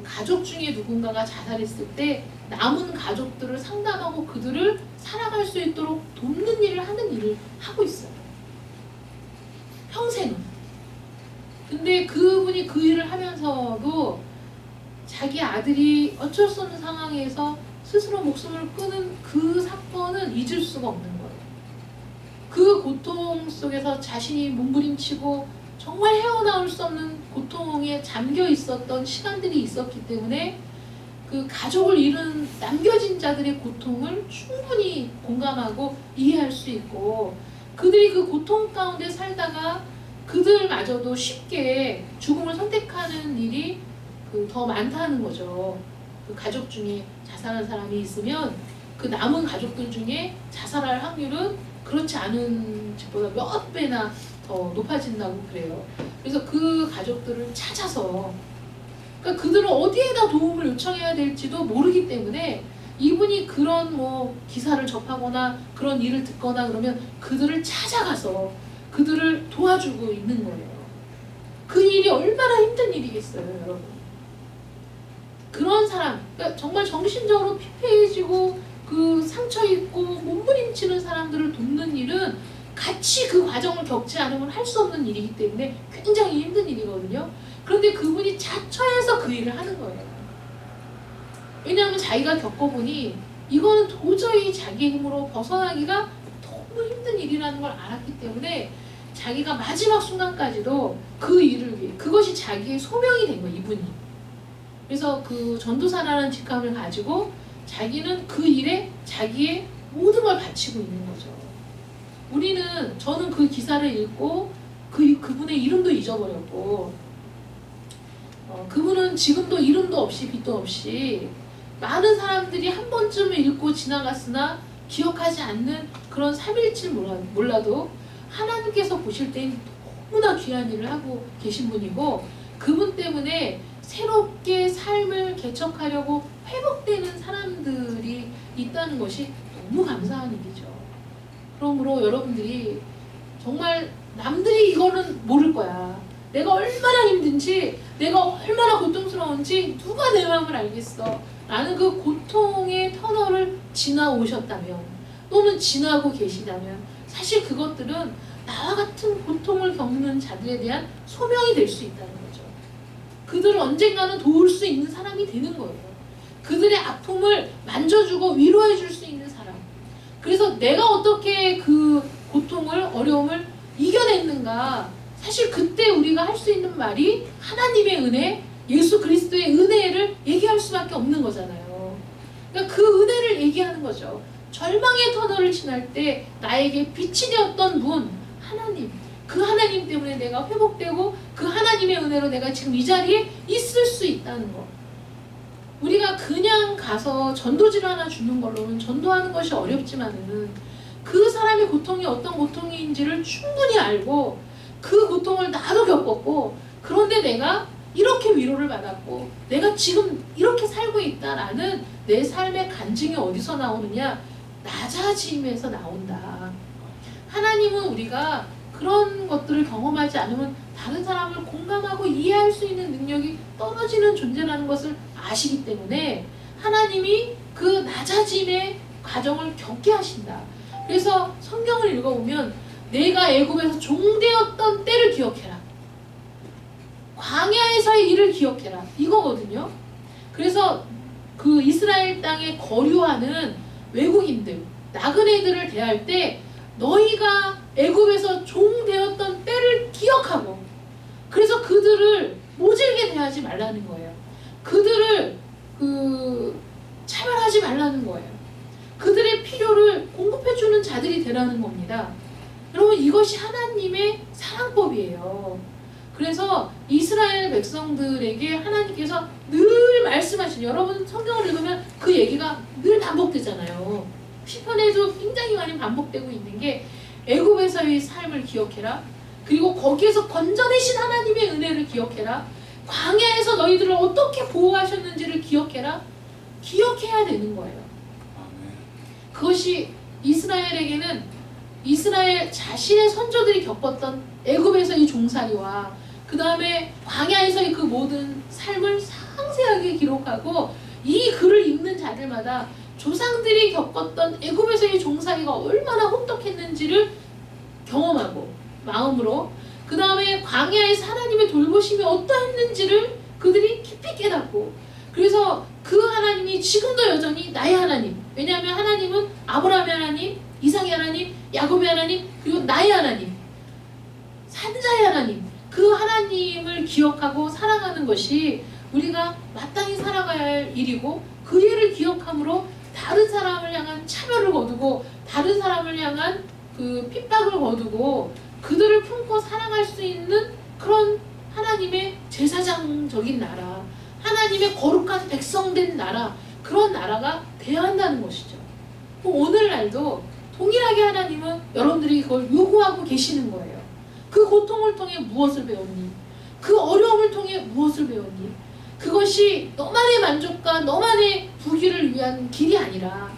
가족 중에 누군가가 자살했을 때 남은 가족들을 상담하고 그들을 살아갈 수 있도록 돕는 일을 하는 일을 하고 있어요. 평생은. 근데 그분이 그 일을 하면서도 자기 아들이 어쩔 수 없는 상황에서 스스로 목숨을 끊은 그 사건은 잊을 수가 없는 거예요. 그 고통 속에서 자신이 몸부림치고 정말 헤어나올 수 없는 고통에 잠겨 있었던 시간들이 있었기 때문에 그 가족을 잃은 남겨진 자들의 고통을 충분히 공감하고 이해할 수 있고, 그들이 그 고통 가운데 살다가 그들마저도 쉽게 죽음을 선택하는 일이 더 많다는 거죠. 그 가족 중에 자살한 사람이 있으면 그 남은 가족들 중에 자살할 확률은 그렇지 않은 집보다 몇 배나 더 높아진다고 그래요. 그래서 그 가족들을 찾아서, 그러니까 그들은 어디에다 도움을 요청해야 될지도 모르기 때문에 이분이 그런 기사를 접하거나 그런 일을 듣거나 그러면 그들을 찾아가서 그들을 도와주고 있는 거예요. 그 일이 얼마나 힘든 일이겠어요, 여러분. 그런 사람, 그러니까 정말 정신적으로 피폐해지고 그 상처 입고 몸부림치는 사람들을 돕는 일은 같이 그 과정을 겪지 않으면 할 수 없는 일이기 때문에 굉장히 힘든 일이거든요. 그런데 그분이 자처해서 그 일을 하는 거예요. 왜냐하면 자기가 겪어보니 이거는 도저히 자기 힘으로 벗어나기가 너무 힘든 일이라는 걸 알았기 때문에 자기가 마지막 순간까지도 그 일을 위해, 그것이 자기의 소명이 된 거예요, 이분이. 그래서 그 전도사라는 직함을 가지고 자기는 그 일에 자기의 모든 걸 바치고 있는 거죠. 저는 그 기사를 읽고 그분의 이름도 잊어버렸고, 그분은 지금도 이름도 없이 빛도 없이 많은 사람들이 한 번쯤은 읽고 지나갔으나 기억하지 않는 그런 삶일지 몰라도 하나님께서 보실 땐 너무나 귀한 일을 하고 계신 분이고, 그분 때문에 새롭게 삶을 개척하려고 회복되는 사람들이 있다는 것이 너무 감사한 일이죠. 그러므로 여러분들이 정말 남들이 이거는 모를 거야. 내가 얼마나 힘든지, 내가 얼마나 고통스러운지 누가 내 마음을 알겠어. 라는 그 고통의 터널을 지나오셨다면, 또는 지나고 계시다면, 사실 그것들은 나와 같은 고통을 겪는 자들에 대한 소명이 될 수 있다는 거죠. 그들을 언젠가는 도울 수 있는 사람이 되는 거예요. 그들의 아픔을 만져주고 위로해 줄 수 있는 사람. 그래서 내가 어떻게 그 고통을, 어려움을 이겨냈는가, 사실 그때 우리가 할 수 있는 말이 하나님의 은혜, 예수 그리스도의 은혜를 얘기할 수밖에 없는 거잖아요. 그러니까 그 은혜를 얘기하는 거죠. 절망의 터널을 지날 때 나에게 빛이 되었던 분, 하나님. 그 하나님 때문에 내가 회복되고 그 하나님의 은혜로 내가 지금 이 자리에 있을 수 있다는 거. 우리가 그냥 가서 전도지를 하나 주는 걸로는 전도하는 것이 어렵지만은 그 사람의 고통이 어떤 고통인지를 충분히 알고 그 고통을 나도 겪었고, 그런데 내가 이렇게 위로를 받았고 내가 지금 이렇게 살고 있다라는 내 삶의 간증이 어디서 나오느냐? 낮아짐에서 나온다. 하나님은 우리가 그런 것들을 경험하지 않으면 다른 사람을 공감하고 이해할 수 있는 능력이 떨어지는 존재라는 것을 아시기 때문에 하나님이 그 낮아짐의 과정을 겪게 하신다. 그래서 성경을 읽어보면 내가 애굽에서 종되었던 때를 기억해라. 광야에서의 일을 기억해라. 이거거든요. 그래서 그 이스라엘 땅에 거류하는 외국인들, 나그네들을 대할 때 너희가 애굽에서 종되었던 때를 기억하고, 그래서 그들을 모질게 대하지 말라는 거예요. 그들을 차별하지 말라는 거예요. 그들의 필요를 공급해주는 자들이 되라는 겁니다. 여러분, 이것이 하나님의 사랑법이에요. 그래서 이스라엘 백성들에게 하나님께서 늘 말씀하신, 여러분 성경을 읽으면 그 얘기가 늘 반복되잖아요. 시편에도 굉장히 많이 반복되고 있는 게 애굽에서의 삶을 기억해라. 그리고 거기에서 건져내신 하나님의 은혜를 기억해라. 광야에서 너희들을 어떻게 보호하셨는지를 기억해라. 기억해야 되는 거예요. 그것이 이스라엘에게는 이스라엘 자신의 선조들이 겪었던 애굽에서의 종살이와 그 다음에 광야에서의 그 모든 삶을 상세하게 기록하고, 이 글을 읽는 자들마다 조상들이 겪었던 애굽에서의 종살이가 얼마나 혹독했는지를 경험하고 마음으로, 그 다음에 광야에서 하나님의 돌보심이 어떠했는지를 그들이 깊이 깨닫고, 그래서 그 하나님이 지금도 여전히 나의 하나님, 왜냐하면 하나님은 아브라함의 하나님, 이삭의 하나님, 야곱의 하나님, 그리고 나의 하나님, 산자의 하나님, 그 하나님을 기억하고 사랑하는 것이 우리가 마땅히 살아가야 할 일이고, 그 일을 기억함으로 다른 사람을 향한 차별을 거두고 다른 사람을 향한 그 핍박을 거두고 그들을 품고 사랑할 수 있는 그런 하나님의 제사장적인 나라, 하나님의 거룩한 백성된 나라, 그런 나라가 되어야 한다는 것이죠. 오늘날도 동일하게 하나님은 여러분들이 그걸 요구하고 계시는 거예요. 그 고통을 통해 무엇을 배웠니? 그 어려움을 통해 무엇을 배웠니? 그것이 너만의 만족과 너만의 부귀를 위한 길이 아니라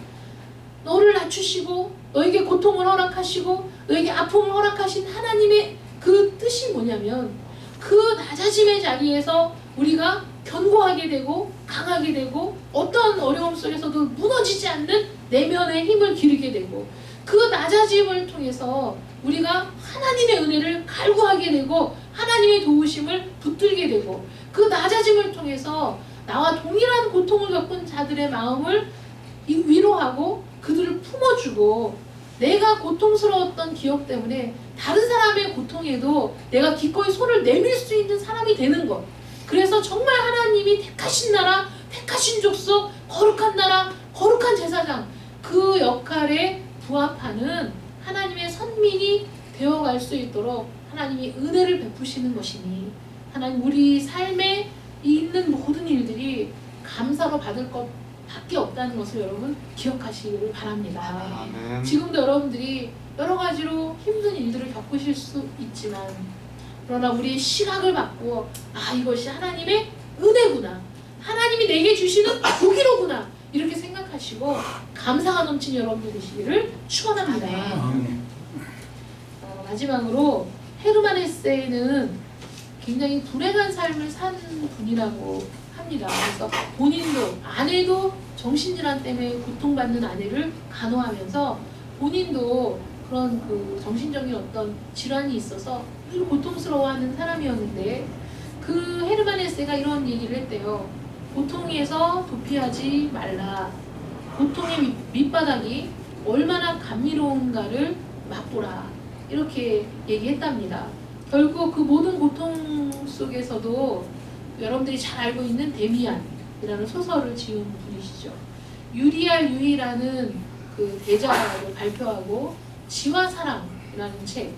너를 낮추시고 너에게 고통을 허락하시고 너에게 아픔을 허락하신 하나님의 그 뜻이 뭐냐면, 그 낮아짐의 자리에서 우리가 견고하게 되고 강하게 되고 어떤 어려움 속에서도 무너지지 않는 내면의 힘을 기르게 되고, 그 낮아짐을 통해서 우리가 하나님의 은혜를 갈구하게 되고 하나님의 도우심을 붙들게 되고, 그 낮아짐을 통해서 나와 동일한 고통을 겪은 자들의 마음을 위로하고 그들을 품어주고 내가 고통스러웠던 기억 때문에 다른 사람의 고통에도 내가 기꺼이 손을 내밀 수 있는 사람이 되는 것. 그래서 정말 하나님이 택하신 나라, 택하신 족속, 거룩한 나라, 거룩한 제사장, 그 역할에 부합하는 하나님의 선민이 되어갈 수 있도록 하나님이 은혜를 베푸시는 것이니, 하나님 우리 삶에 있는 모든 일들이 감사로 받을 것 밖에 없다는 것을 여러분 기억하시기를 바랍니다. 아멘. 지금도 여러분들이 여러 가지로 힘든 일들을 겪으실 수 있지만, 그러나 우리의 시각을 바꾸어 이것이 하나님의 은혜구나, 하나님이 내게 주시는 복이로구나, 이렇게 생각하시고 감사가 넘친 여러분들 되시기를 축원합니다. 마지막으로 헤르만 헤세는 굉장히 불행한 삶을 산 분이라고 합니다. 그래서 본인도, 아내도 정신질환 때문에 고통받는 아내를 간호하면서 본인도 그런 그 정신적인 어떤 질환이 있어서 늘 고통스러워하는 사람이었는데, 그 헤르만 헤세가 이런 얘기를 했대요. 고통에서 도피하지 말라. 고통의 밑바닥이 얼마나 감미로운가를 맛보라. 이렇게 얘기했답니다. 결국 그 모든 고통 속에서도 여러분들이 잘 알고 있는 데미안이라는 소설을 지은 분이시죠. 유리알 유이라는 그 대작을 발표하고 지와 사랑이라는 책,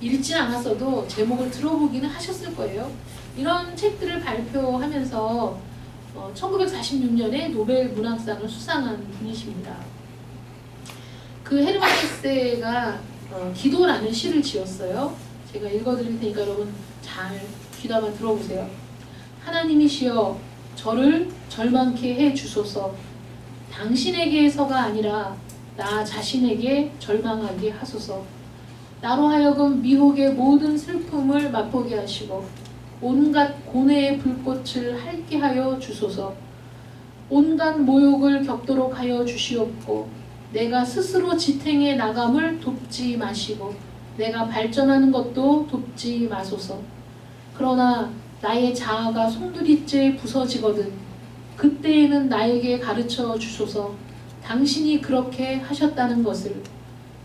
읽진 않았어도 제목을 들어보기는 하셨을 거예요. 이런 책들을 발표하면서 1946년에 노벨 문학상을 수상한 분이십니다. 그 헤르만 헤세가 기도라는 시를 지었어요. 제가 읽어드릴 테니까 여러분 잘 귀담아 들어보세요. 하나님이시여, 저를 절망케 해 주소서. 당신에게서가 아니라 나 자신에게 절망하게 하소서. 나로 하여금 미혹의 모든 슬픔을 맛보게 하시고 온갖 고뇌의 불꽃을 핥게 하여 주소서. 온갖 모욕을 겪도록 하여 주시옵고 내가 스스로 지탱해 나감을 돕지 마시고 내가 발전하는 것도 돕지 마소서. 그러나 나의 자아가 송두리째 부서지거든 그때에는 나에게 가르쳐 주소서. 당신이 그렇게 하셨다는 것을,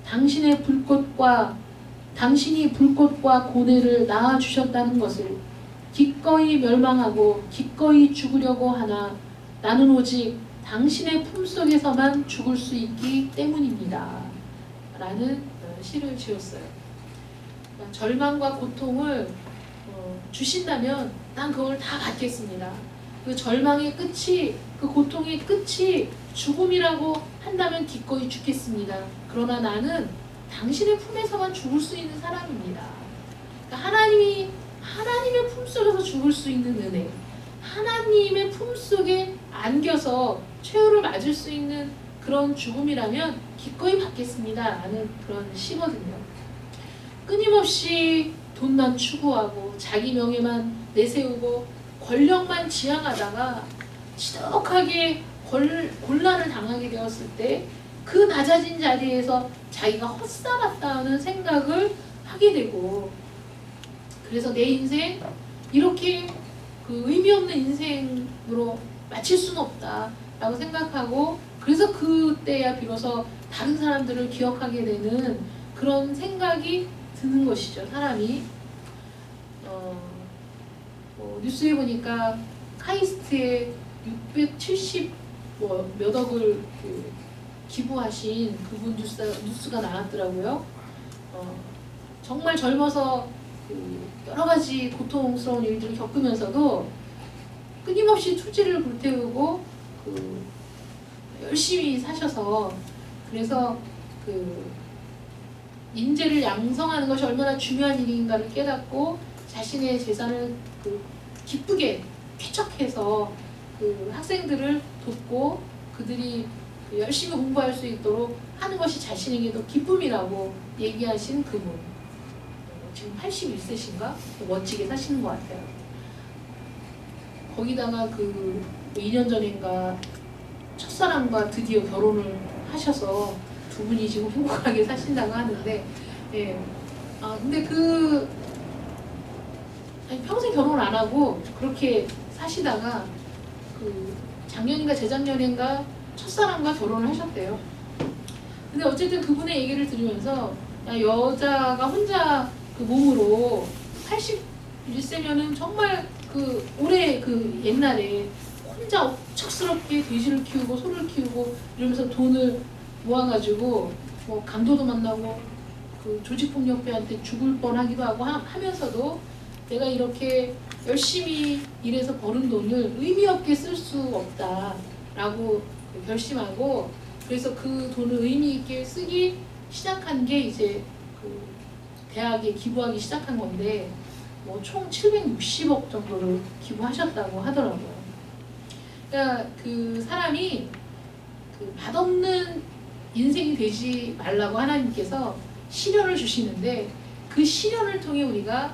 당신이 불꽃과 고뇌를 낳아 주셨다는 것을 기꺼이 멸망하고 기꺼이 죽으려고 하나 나는 오직 당신의 품속에서만 죽을 수 있기 때문입니다. 라는 시를 지었어요. 절망과 고통을 주신다면 난 그걸 다 받겠습니다. 그 절망의 끝이, 그 고통의 끝이 죽음이라고 한다면 기꺼이 죽겠습니다. 그러나 나는 당신의 품에서만 죽을 수 있는 사람입니다. 그러니까 하나님의 품속에서 죽을 수 있는 은혜, 하나님의 품속에 안겨서 최후를 맞을 수 있는 그런 죽음이라면 기꺼이 받겠습니다. 라는 그런 시거든요. 끊임없이 돈만 추구하고 자기 명예만 내세우고 권력만 지향하다가 지독하게 곤란을 당하게 되었을 때 그 낮아진 자리에서 자기가 헛살았다는 생각을 하게 되고, 그래서 내 인생 이렇게 그 의미 없는 인생으로 마칠 수는 없다 라고 생각하고, 그래서 그때야 비로소 다른 사람들을 기억하게 되는 그런 생각이 드는 것이죠. 사람이 뉴스에 보니까 카이스트에 670 몇 억을 기부하신 그분 뉴스가 나왔더라고요. 정말 젊어서 여러 가지 고통스러운 일들을 겪으면서도 끊임없이 투지를 불태우고 열심히 사셔서, 그래서 인재를 양성하는 것이 얼마나 중요한 일인가를 깨닫고 자신의 재산을 기쁘게 쾌척해서 학생들을 돕고 그들이 열심히 공부할 수 있도록 하는 것이 자신에게도 기쁨이라고 얘기하신 그분. 지금 81세신가? 멋지게 사시는 것 같아요. 거기다가 2년 전인가 첫사랑과 드디어 결혼을 하셔서 두 분이 지금 행복하게 사신다고 하는데, 예. 근데 평생 결혼을 안 하고 그렇게 사시다가 작년인가 재작년인가 첫사랑과 결혼을 하셨대요. 근데 어쨌든 그분의 얘기를 들으면서 야, 여자가 혼자 그 몸으로 81세면은 정말 그 올해 그 옛날에 혼자 억척스럽게 돼지를 키우고 소를 키우고 이러면서 돈을 모아가지고 뭐 강도도 만나고 그 조직폭력배한테 죽을 뻔하기도 하고 하면서도 내가 이렇게 열심히 일해서 버는 돈을 의미 없게 쓸 수 없다라고 결심하고 그래서 그 돈을 의미 있게 쓰기 시작한 게 이제 그 대학에 기부하기 시작한 건데 뭐 총 760억 정도를 기부하셨다고 하더라고요. 그러니까 그 사람이 그 맛없는 인생이 되지 말라고 하나님께서 시련을 주시는데 그 시련을 통해 우리가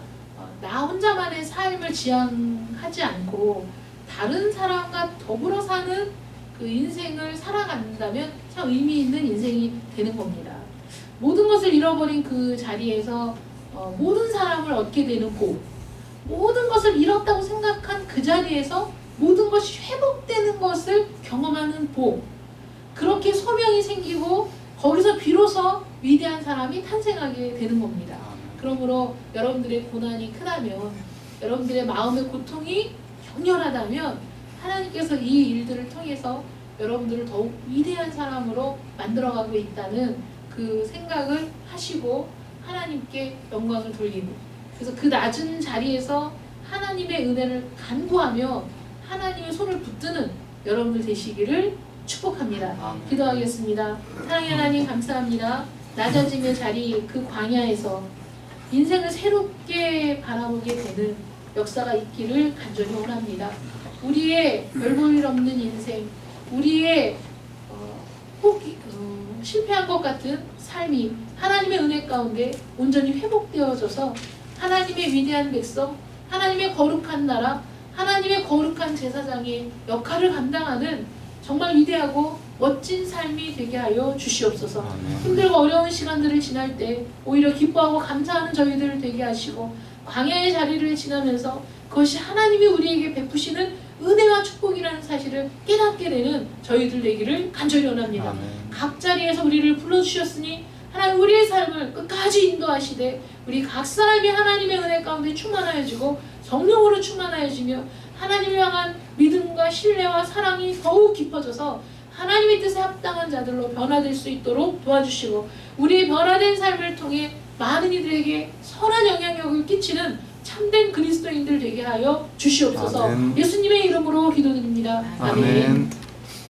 나 혼자만의 삶을 지향하지 않고 다른 사람과 더불어 사는 그 인생을 살아간다면 참 의미 있는 인생이 되는 겁니다. 모든 것을 잃어버린 그 자리에서 모든 사람을 얻게 되는 복, 모든 것을 잃었다고 생각한 그 자리에서 모든 것이 회복되는 것을 경험하는 복, 그렇게 소명이 생기고 거기서 비로소 위대한 사람이 탄생하게 되는 겁니다. 그러므로 여러분들의 고난이 크다면, 여러분들의 마음의 고통이 격렬하다면 하나님께서 이 일들을 통해서 여러분들을 더욱 위대한 사람으로 만들어가고 있다는 그 생각을 하시고 하나님께 영광을 돌리고, 그래서 그 낮은 자리에서 하나님의 은혜를 간구하며 하나님의 손을 붙드는 여러분들 되시기를 축복합니다. 기도하겠습니다. 사랑의 하나님 감사합니다. 낮아짐의 자리 그 광야에서 인생을 새롭게 바라보게 되는 역사가 있기를 간절히 원합니다. 우리의 별 볼 일 없는 인생, 우리의 실패한 것 같은 삶이 하나님의 은혜 가운데 온전히 회복되어져서 하나님의 위대한 백성, 하나님의 거룩한 나라, 하나님의 거룩한 제사장의 역할을 감당하는 정말 위대하고 멋진 삶이 되게 하여 주시옵소서. 힘들고 어려운 시간들을 지날 때 오히려 기뻐하고 감사하는 저희들을 되게 하시고 광야의 자리를 지나면서 그것이 하나님이 우리에게 베푸시는 은혜와 축복이라는 사실을 깨닫게 되는 저희들 되기를 간절히 원합니다. 각 자리에서 우리를 불러주셨으니 하나님 우리의 삶을 끝까지 인도하시되 우리 각 사람이 하나님의 은혜 가운데 충만하여지고 성령으로 충만하여지며 하나님을 향한 믿음과 신뢰와 사랑이 더욱 깊어져서 하나님의 뜻에 합당한 자들로 변화될 수 있도록 도와주시고 우리의 변화된 삶을 통해 많은 이들에게 선한 영향력을 끼치는 참된 그리스도인들 되게 하여 주시옵소서. 아멘. 예수님의 이름으로 기도드립니다. 아멘. 아멘.